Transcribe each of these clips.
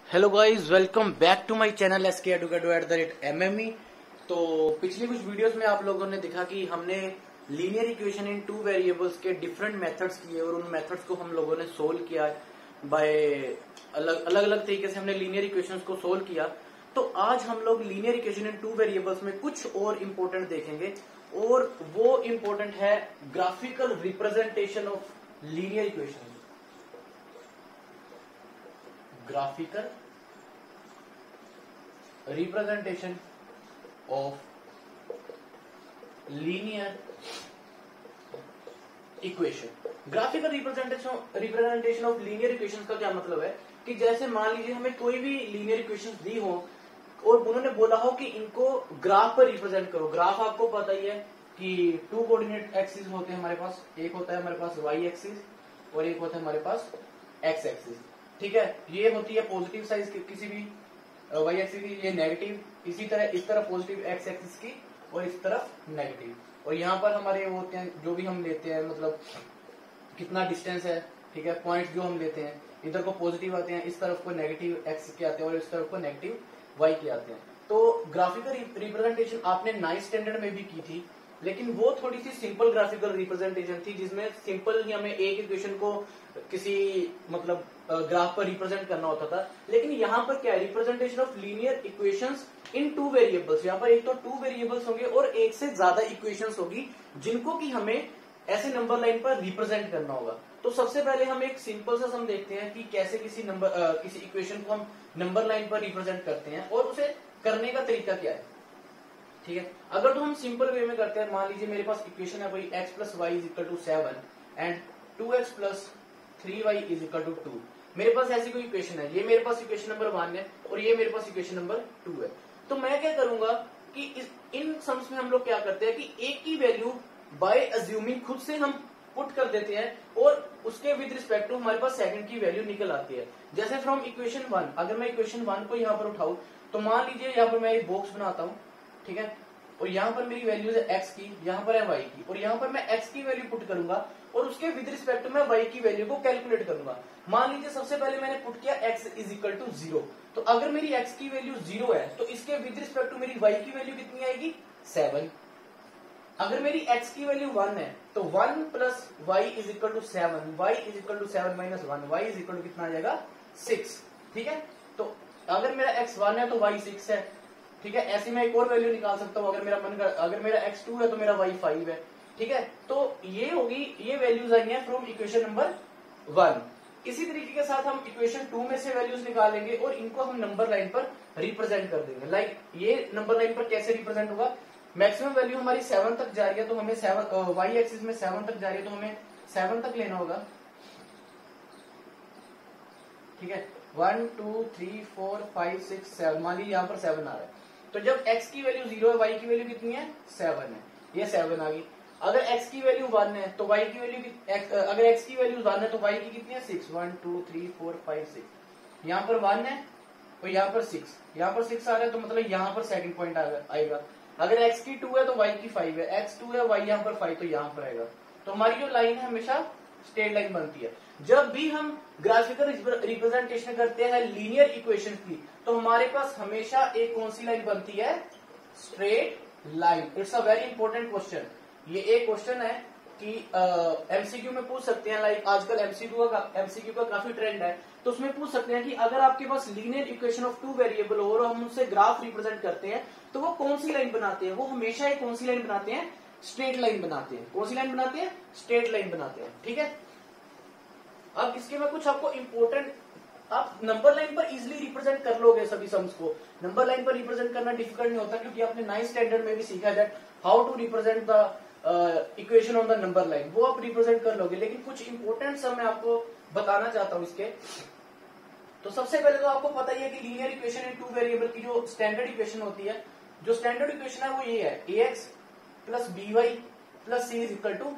Hello guys, welcome back to my channel SK@MM। तो पिछली कुछ वीडियोस में आप लोगों ने देखा कि हमने linear equation in two variables के डिफरेंट मेथड्स किए और उन मेथड्स को हम लोगों ने सोल्व किया बाय अलग अलग तरीके से हमने लीनियर इक्वेशंस को सोल्व किया। तो आज हम लोग linear equation in two variables में कुछ और इम्पोर्टेंट देखेंगे और वो इम्पोर्टेंट है graphical representation of linear equation. Graphical representation of linear equation. Graphical representation of linear equation का क्या मतलब है कि जैसे मान लीजिए हमें कोई भी लीनियर इक्वेशन दी हो और उन्होंने बोला हो कि इनको ग्राफ पर रिप्रेजेंट करो। ग्राफ आपको पता ही है कि टू कोऑर्डिनेट एक्सिस होते हैं हमारे पास, एक होता है हमारे पास वाई एक्सिस और एक होता है हमारे पास एक्स एक्सिस। ठीक है, ये होती है पॉजिटिव साइज किसी भी वाई एक्सिस की, ये नेगेटिव, इसी तरह इस तरफ पॉजिटिव एक्स एक्सिस की और इस तरफ नेगेटिव। और यहाँ पर हमारे वो होते हैं जो भी हम लेते हैं, मतलब कितना डिस्टेंस है, ठीक है, पॉइंट्स जो हम लेते हैं, इधर को पॉजिटिव आते हैं, इस तरफ को नेगेटिव एक्स के आते हैं और इस तरफ को नेगेटिव वाई के आते हैं। तो ग्राफिकल रिप्रेजेंटेशन आपने 9th स्टैंडर्ड में भी की थी, लेकिन वो थोड़ी सी सिंपल ग्राफिकल रिप्रेजेंटेशन थी जिसमें सिंपल ही हमें एक इक्वेशन को किसी मतलब ग्राफ पर रिप्रेजेंट करना होता था। लेकिन यहाँ पर क्या है, representation of linear equations in two variables. यहाँ पर एक तो टू वेरिएबल्स होंगे और एक से ज्यादा इक्वेशंस होगी जिनको कि हमें ऐसे नंबर लाइन पर रिप्रेजेंट करना होगा। तो सबसे पहले हम एक सिंपल सा सम देखते हैं कि कैसे किसी इक्वेशन को हम नंबर लाइन पर रिप्रेजेंट करते हैं और उसे करने का तरीका क्या है। ठीक है, अगर तो हम सिंपल वे में करते हैं, मान लीजिए मेरे पास इक्वेशन है भाई x plus y is equal to 7 and 2x plus 3y is equal to 2। मेरे पास ऐसी कोई इक्वेशन है, ये मेरे पास इक्वेशन नंबर 1 है और ये मेरे पास इक्वेशन नंबर 2 है। तो मैं क्या करूंगा कि इन सम्स में हम लोग क्या करते हैं कि एक की वैल्यू बाय अज्यूमिंग खुद से हम पुट कर देते हैं और उसके विद रिस्पेक्ट टू हमारे पास सेकंड की वैल्यू निकल आती है। जैसे फ्रॉम इक्वेशन 1, अगर मैं इक्वेशन 1 को यहाँ पर उठाऊं तो मान लीजिए यहाँ पर मैं एक बॉक्स बनाता हूँ, ठीक है, और यहाँ पर मेरी वैल्यूज है x की, यहाँ पर है y की, और यहाँ पर मैं x की वैल्यू पुट करूंगा और उसके विद रिस्पेक्ट टू मैं y की वैल्यू को कैलकुलेट करूंगा। मान लीजिए सबसे पहले मैंने पुट किया x इज इक्वल टू 0, तो अगर मेरी x की वैल्यू 0 है तो इसके विद रिस्पेक्ट टू मेरी y की वैल्यू कितनी आएगी, 7। अगर मेरी x की वैल्यू 1 है तो 1 plus y is equal to 7, y is equal to 7 minus 1, y is equal to कितना आ जाएगा, 6। ठीक है, तो अगर मेरा x 1 है तो y 6 है। ठीक है, ऐसे मैं एक और वैल्यू निकाल सकता हूँ, अगर मेरा मन कर, अगर मेरा x 2 है तो मेरा y 5 है। ठीक है, तो ये होगी, ये वैल्यूज आई हैं फ्रॉम इक्वेशन नंबर 1। इसी तरीके के साथ हम इक्वेशन 2 में से वैल्यूज निकालेंगे और इनको हम नंबर लाइन पर रिप्रेजेंट कर देंगे। लाइक ये नंबर लाइन पर कैसे रिप्रेजेंट होगा, मैक्सिमम वैल्यू हमारी 7 तक जा रही है तो हमें 7 वाई एक्सिस में 7 तक जा रही है तो हमें 7 तक लेना होगा। ठीक है, 1 2 3 4 5 6 7, मान लीजिए यहाँ पर 7 आ रहा है, तो जब x की वैल्यू 0 है, y की वैल्यू कितनी है, 7 है, ये 7 आ गई। अगर x की वैल्यू 1 है तो y की वैल्यू अगर x की वैल्यू 1 है तो y की कितनी है, 6। 1 2 3 4 5 6, यहाँ पर 1 है और यहाँ पर 6, यहाँ पर 6 आ रहा है तो मतलब यहाँ पर सेकंड पॉइंट आएगा। अगर x की 2 है तो y की 5 है, x 2 है, y यहाँ पर 5, तो यहाँ पर आएगा। तो हमारी जो लाइन है हमेशा स्ट्रेट लाइन बनती है। जब भी हम ग्राफिकल रिप्रेजेंटेशन करते हैं लीनियर इक्वेशन की तो हमारे पास हमेशा एक कौन सी लाइन बनती है, straight line. It's a very important question. ये एक क्वेश्चन है कि एमसीक्यू में पूछ सकते हैं, लाइक आजकल एमसीक्यू का काफी ट्रेंड है, तो उसमें पूछ सकते हैं कि अगर आपके पास linear equation of two variable हो और हम उनसे ग्राफ रिप्रेजेंट करते हैं तो वो कौन सी लाइन बनाते हैं, वो हमेशा एक कौन सी लाइन बनाते हैं, स्ट्रेट लाइन बनाते हैं। कौन सी लाइन बनाते हैं, स्ट्रेट लाइन बनाते हैं। ठीक है, अब इसके में कुछ आपको इंपॉर्टेंट, आप नंबर लाइन पर इजिली रिप्रेजेंट कर लोगे सभी सम्स को। नंबर लाइन पर रिप्रेजेंट करना डिफिकल्ट नहीं होता क्योंकि आपने 9th स्टैंडर्ड में भी सीखा है how to represent the equation on the number line, वो आप रिप्रेजेंट कर लोगे। लेकिन कुछ इंपॉर्टेंट सम मैं आपको बताना चाहता हूं इसके। तो सबसे पहले तो आपको पता ही है कि linear equation in two variable की जो स्टैंडर्ड इक्वेशन होती है, जो स्टैंडर्ड इक्वेशन है वो ये है, ax plus by plus c is equal to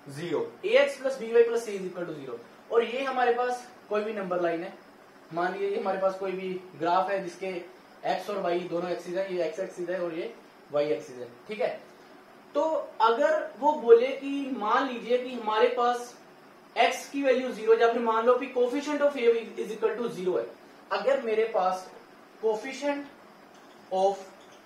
0। ax plus by plus c is equal to 0। और ये हमारे पास कोई भी नंबर लाइन है, मान लीजिए हमारे पास कोई भी ग्राफ है जिसके x और y दोनों एक्सिस है, ये x एक्सिस है और ये y एक्सिस है। ठीक है, तो अगर वो बोले कि मान लीजिए कि हमारे पास x की वैल्यू 0 या फिर मान लो कि coefficient of a is equal to 0 है, अगर मेरे पास coefficient of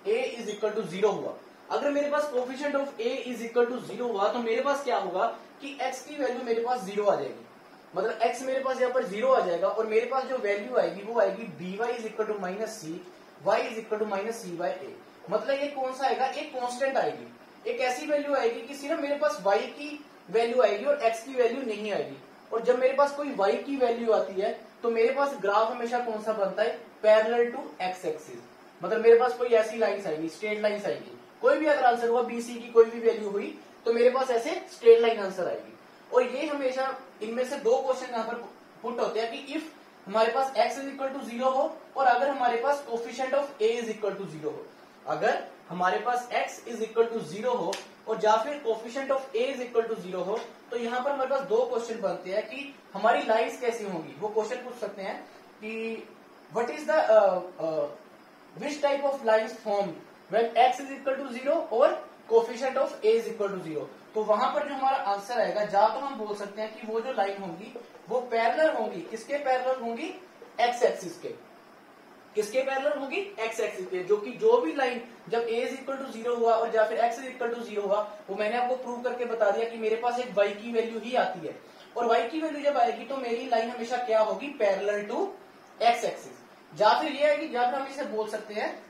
a is equal to 0 हुआ, अगर मेरे पास coefficient of a is equal to 0 हुआ, तो मेरे पास क्या होगा कि x की वैल्यू मेरे पास 0 आ जाएगी। मतलब x मेरे पास यहाँ पर 0 आ जाएगा और मेरे पास जो वैल्यू आएगी वो आएगी by is equal to minus C, Y is equal to minus C by A. मतलब ये कौन सा आएगा, एक कांस्टेंट आएगी, एक ऐसी वैल्यू आएगी कि सिर्फ मेरे पास y की वैल्यू आएगी और x की वैल्यू नहीं आएगी। और जब मेरे पास कोई y की वैल्यू आती है तो मेरे पास ग्राफ हमेशा कौन सा बनता है, पैरेलल टू x एक्सिस। मतलब मेरे पास कोई ऐसी लाइन्स आएगी, स्ट्रेट लाइन्स आएगी। कोई भी अगर आंसर हुआ bc की कोई भी वैल्यू हुई तो मेरे पास ऐसे स्ट्रेट लाइन आंसर आएगी। और ये हमेशा इनमें से दो क्वेश्चन यहाँ पर पुट होते हैं कि इफ हमारे पास x इज इक्वल टू 0 हो और अगर हमारे पास coefficient of a is equal to 0 हो। अगर हमारे पास x इज इक्वल टू 0 हो और या फिर coefficient of a is equal to 0 हो, तो यहाँ पर हमारे पास दो क्वेश्चन बनते हैं कि हमारी लाइन्स कैसी होंगी। वो क्वेश्चन पूछ सकते हैं कि what is the which type of lines form when x is equal to 0 और coefficient of a is equal to 0। तो वहां पर जो हमारा आंसर आएगा, या तो हम बोल सकते हैं कि वो जो लाइन होंगी वो पैरेलल होंगी, किसके पैरेलल होंगी, x एक्सिस के। किसके पैरेलल होंगी, x एक्सिस के। जो कि जो भी लाइन जब a इज इक्वल टू 0 हुआ और या फिर x इज इक्वल टू 0 हुआ, वो मैंने आपको प्रूव करके बता दिया कि मेरे पास एक y की वैल्यू ही आती है और y की वैल्यू जब आएगी तो मेरी लाइन हमेशा क्या होगी, पैरेलल टू x एक्सिस। या फिर ये है कि या फिर हम इसे बोल सकते हैं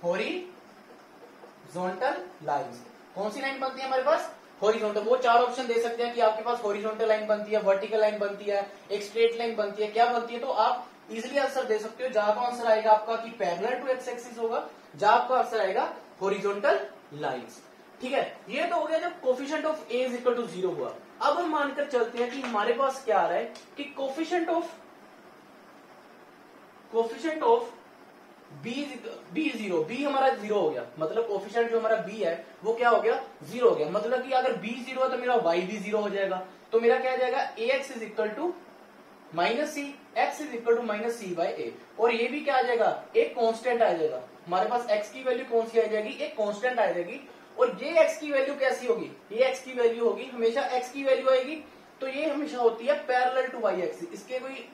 हॉरिजॉन्टल लाइंस। कौन सी लाइन बनती है हमारे पास, हॉरिजॉन्टल। वो चार ऑप्शन दे सकते हैं कि आपके पास हॉरिजॉन्टल लाइन बनती है, वर्टिकल लाइन बनती है, एक स्ट्रेट लाइन बनती है, क्या बनती है। तो आप इजिली आंसर दे सकते हो। जहां का आंसर आएगा आपका कि पैरेलल टू एक्स एक्सिस होगा, जहां आपका आंसर आएगा हॉरिजॉन्टल लाइंस। ठीक है, ये तो हो गया जब coefficient of a is equal to 0 हुआ। अब हम मानकर चलते हैं कि हमारे पास क्या आ रहा है कि कोफिशिएंट ऑफ बी 0, बी हमारा 0 हो गया। मतलब कोफिशिएंट जो हमारा बी है वो क्या हो गया, 0 हो गया। मतलब कि अगर बी 0 है तो मेरा वाई भी 0 हो जाएगा। तो मेरा क्या आ जाएगा, A X is equal to minus C, X is equal to minus C by A. और ये भी क्या आ जाएगा, एक कांस्टेंट आ जाएगा। हमारे पास एक्स की वैल्यू कौन सी आ जाएगी, एक कांस्टेंट आ जाएगी। और ये एक्स की वैल्यू कैसी होगी, ये एक्स की वैल्यू होगी, हमेशा एक्स की वैल्यू आएगी तो ये हमेशा होती है पैरेलल टू वाई एक्सिस। इसके कोई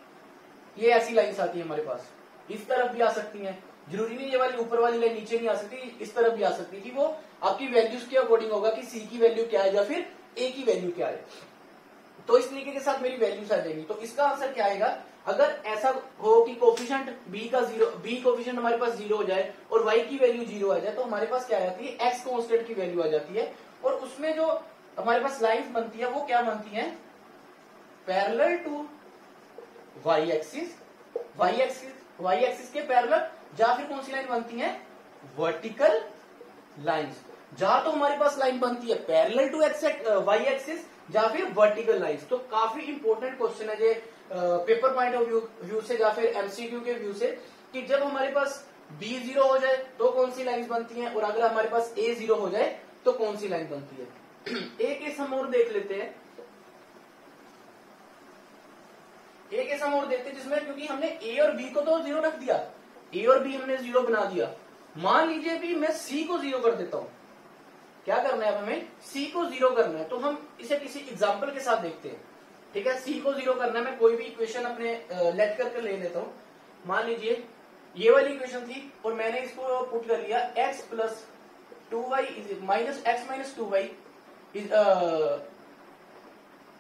ये ऐसी लाइन्स आती है हमारे पास, इस तरफ भी आ सकती हैं। जरूरी नहीं ये वाली ऊपर वाली लाइन नीचे नहीं आ सकती, इस तरफ भी आ सकती है कि वो आपकी वैल्यूज के अकॉर्डिंग होगा कि सी की वैल्यू क्या है या फिर ए की वैल्यू क्या है। तो इस तरीके के साथ मेरी वैल्यूज आ जाएंगी। तो इसका आंसर क्या आएगा, अगर ऐसा हो कि कोफिशिएंट बी का 0, बी कोफिशिएंट हमारे पास 0 हो जाए और वाई की वैल्यू 0 आ जाए, तो हमारे पास क्या आ जाती है, एक्स कांस्टेंट की वैल्यू आ जाती है। और उसमें जो हमारे पास लाइन्स बनती है वो क्या बनती है, parallel to y axis, y axis के पैरेलल। या फिर कौन सी लाइन बनती है, वर्टिकल लाइंस। जहां तो हमारे पास लाइन बनती है पैरेलल टू वाई एक्सिस या फिर वर्टिकल लाइंस। तो काफी इंपॉर्टेंट क्वेश्चन है ये पेपर पॉइंट ऑफ व्यू से या फिर एमसीक्यू के व्यू से, कि जब हमारे पास बी 0 हो जाए तो कौन सी लाइन्स बनती हैं और अगर हमारे पास ए 0 हो जाए तो कौन सी लाइन बनती है। एक केस हम और देख लेते हैं, एक केस हम और देखते हैं जिसमें, क्योंकि हमने ए और बी को तो 0 रख दिया, ए और बी हमने 0 बना दिया। मान लीजिए भी मैं सी को 0 कर देता हूं। क्या करना है, अब हमें सी को 0 करना है। तो हम इसे किसी एग्जांपल के साथ देखते हैं। ठीक है, सी को 0 करना है। मैं कोई भी इक्वेशन अपने लेट करके ले लेता हूं। मान लीजिए ये वाली इक्वेशन थी और मैंने इसको पुट कर लिया x plus 2y minus X minus 2y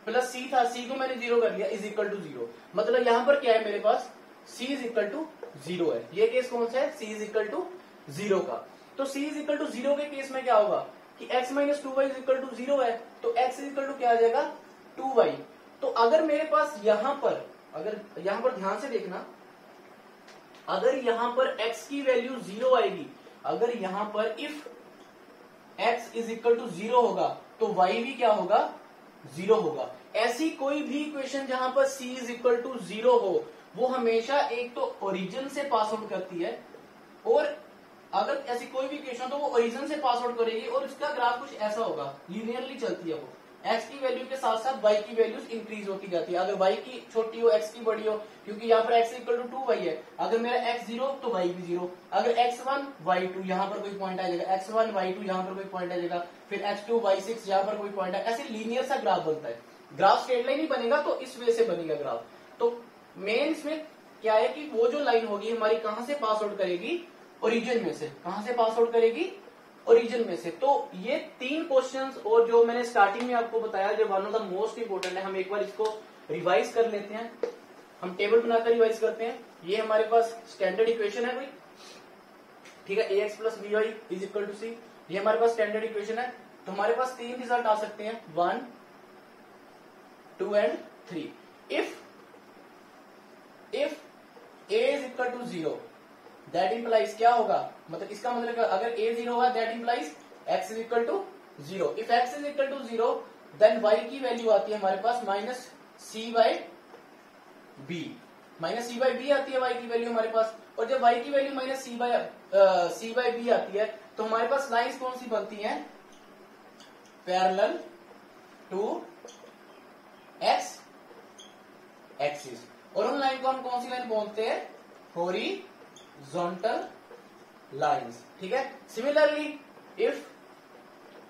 plus C था, सी को मैंने 0 कर लिया इज इक्वल टू 0। मतलब यहां पर क्या है, मेरे पास c इज इक्वल टू 0 है। ये केस कौन सा है, c इज इक्वल टू 0 का। तो c इज इक्वल टू 0 के केस में क्या होगा कि x minus 2y is equal to 0 है, तो x इज इक्वल टू क्या आ जाएगा, 2y। तो अगर मेरे पास यहां पर, अगर यहां पर ध्यान से देखना, अगर यहां पर x की वैल्यू 0 आएगी, अगर यहां पर if x is equal to 0 होगा तो y भी क्या होगा, 0 होगा। ऐसी कोई भी इक्वेशन जहां पर c इज इक्वल टू 0 हो, वो हमेशा एक तो ओरिजिन से पास आउट करती है, और अगर ऐसी कोई भी इक्वेशन तो वो ओरिजिन से पास आउट करेगी और उसका ग्राफ कुछ ऐसा होगा, लीनियरली चलती है वो। x की वैल्यू के साथ साथ y की वैल्यूज इंक्रीज होती जाती है। अगर y की छोटी हो x की बड़ी हो, क्योंकि यहाँ पर x इक्वल टू 2y है। अगर मेरा x 0 तो y भी 0। अगर x1 y2 यहाँ पर कोई पॉइंट आ जाएगा, x1 y2 यहाँ पर कोई पॉइंट आ जाएगा, फिर x2 y6 यहाँ पर कोई पॉइंट है। ऐसे लीनियर सा ग्राफ बनता है। ग्राफ स्ट्रेट लाइन ही बनेगा तो इस वे से बनेगा ग्राफ। तो मेन इसमें क्या है कि वो जो लाइन होगी हमारी कहां से पास आउट करेगी, ओरिजिन में से। कहां से पास आउट करेगी, ओरिजिन में से। तो ये 3 क्वेश्चंस और जो मैंने स्टार्टिंग में आपको बताया जो one of the most important है, हम एक बार इसको रिवाइज कर लेते हैं। हम टेबल बनाकर रिवाइज करते हैं। ये हमारे पास स्टैंडर्ड इक्वेशन है कोई, ठीक है, ax plus B Y is equal to C. ये हमारे पास स्टैंडर्ड इक्वेशन है। तो हमारे पास 3 रिजल्ट आ सकते हैं, 1, 2 and 3। If a is equal to 0 that implies क्या होगा, मतलब इसका मतलब अगर a 0 होगा that implies x is equal to 0। If x is equal to 0 then y की वैल्यू आती है हमारे पास minus C by B. Minus C by B आती है y की वैल्यू हमारे पास। और जब y की value minus C by B आती है तो हमारे पास लाइंस कौन सी बनती हैं, पैरेलल टू x एक्सिस। और उन लाइन को हम कौन सी लाइन बोलते हैं, हॉरिजॉन्टल लाइंस, ठीक है। Similarly if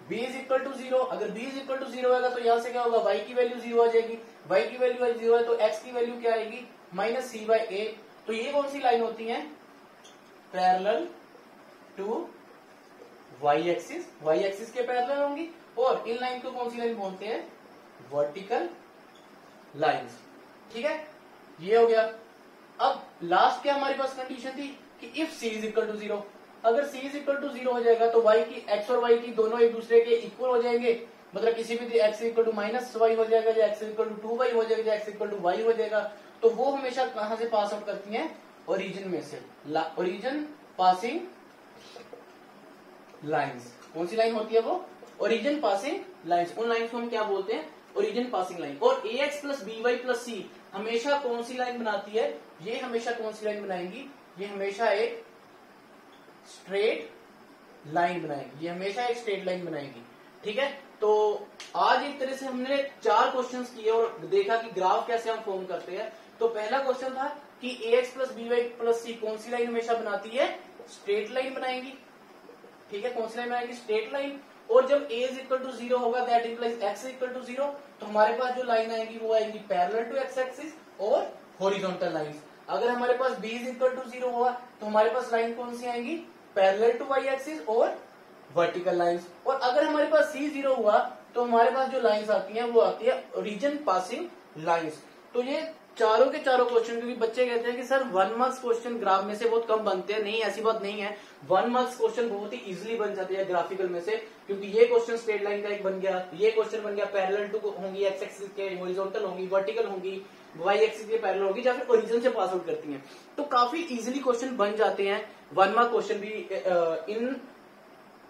b is equal to 0, अगर b इज इक्वल टू 0 होगा तो यहां से क्या होगा, y की वैल्यू 0 आ जाएगी। y की वैल्यू 0 है तो x की वैल्यू क्या आएगी, माइनस सी बाई ए। तो ये कौन सी लाइन होती है, parallel to y axis, y axis के पैरेलल होंगी। और इन लाइन को कौन सी लाइन बोलते हैं, वर्टिकल लाइंस, ठीक है। ये हो गया। अब लास्ट क्या हमारे पास कंडीशन थी कि if c is equal to 0, अगर c इज इक्वल टू 0 हो जाएगा तो y की x और y की दोनों एक दूसरे के इक्वल हो जाएंगे। मतलब किसी भी x equal to minus y हो जाएगा, या x इक्वल टू 2y हो जाएगा, या x इक्वल टू y हो जाएगा। तो वो हमेशा कहां से पास आउट करती हैं, ओरिजिन में से। ओरिजिन पासिंग लाइंस, कौन सी लाइन होती है वो, ओरिजिन पासिंग लाइंस। उन लाइंस को हम क्या बोलते हैं, ओरिजिन पासिंग लाइन। और ax plus B Y plus C हमेशा कौन सी लाइन बनाती है, ये हमेशा कौन सी लाइन बनाएंगी, ये हमेशा एक स्ट्रेट लाइन बनाएगी। ये हमेशा एक स्ट्रेट लाइन बनाएगी, ठीक है। तो आज एक तरह से हमने 4 क्वेश्चंस किए और देखा कि ग्राफ कैसे हम फॉर्म करते हैं। तो पहला क्वेश्चन था कि ax plus B Y plus C कौन सी लाइन हमेशा बनाती है, स्ट्रेट लाइन बनाएगी, ठीक है। कौन सी लाइन बनाएगी, स्ट्रेट लाइन। और जब a इज इक्वल टू 0 होगा that implies x equal to 0, तो हमारे पास जो लाइन आएगी वो आएगी पैरेलल टू x एक्सिस और हॉरिजॉन्टल लाइंस। अगर हमारे पास b इज इक्वल टू 0 होगा तो हमारे पास लाइन कौन सी आएंगी, पैरेलल टू y एक्सिस और वर्टिकल लाइंस। और अगर हमारे पास c 0 हुआ तो हमारे पास जो लाइंस आती हैं वो आती है ओरिजिन पासिंग लाइंस। तो ये चारों के चारों क्वेश्चन, क्योंकि बच्चे कहते हैं कि सर 1 मार्क्स क्वेश्चन ग्राफ में से बहुत कम बनते हैं, नहीं ऐसी बात नहीं है। 1 मार्क्स क्वेश्चन बहुत ही इजीली बन जाते हैं ग्राफिकल में से, क्योंकि ये क्वेश्चन स्ट्रेट लाइन का एक बन गया, ये क्वेश्चन बन गया पैरेलल टू होंगी, एक्स एक्सिस के हॉरिजॉन्टल होंगी, वर्टिकल होंगी, वाई एक्सिस के पैरेलल होगी, या फिर ओरिजिन से पास आउट करती हैं। तो काफी इजीली क्वेश्चन बन जाते हैं 1 मार्क क्वेश्चन भी इन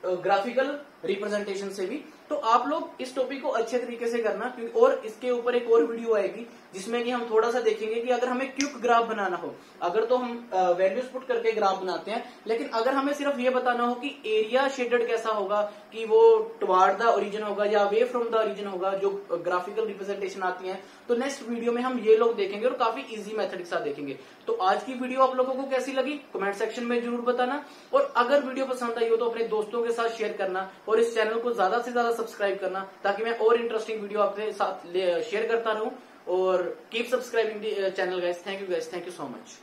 ग्राफिकल रिप्रेजेंटेशन से भी। तो आप लोग इस टॉपिक को अच्छे तरीके से करना, क्योंकि और इसके ऊपर एक और वीडियो आएगी जिसमें कि हम थोड़ा सा देखेंगे कि अगर हमें क्विक ग्राफ बनाना हो, अगर तो हम वैल्यूज पुट करके ग्राफ बनाते हैं, लेकिन अगर हमें सिर्फ ये बताना हो कि एरिया शेडेड कैसा होगा, कि वो टुवार्ड द ओरिजिन होगा या अवे फ्रॉम द ओरिजिन होगा, जो ग्राफिकल रिप्रेजेंटेशन आती है, तो नेक्स्ट वीडियो में हम ये लोग देखेंगे और काफी इजी मेथड के साथ देखेंगे। तो आज की वीडियो आप लोगों को कैसी लगी कमेंट सेक्शन में जरूर बताना, और अगर वीडियो पसंद आई हो तो अपने दोस्तों के साथ शेयर करना और इस चैनल को ज्यादा से ज्यादा सब्सक्राइब करना, ताकि मैं और इंटरेस्टिंग वीडियो आपके साथ शेयर करता रहूं। और keep subscribing the channel guys. Thank you guys, thank you so much.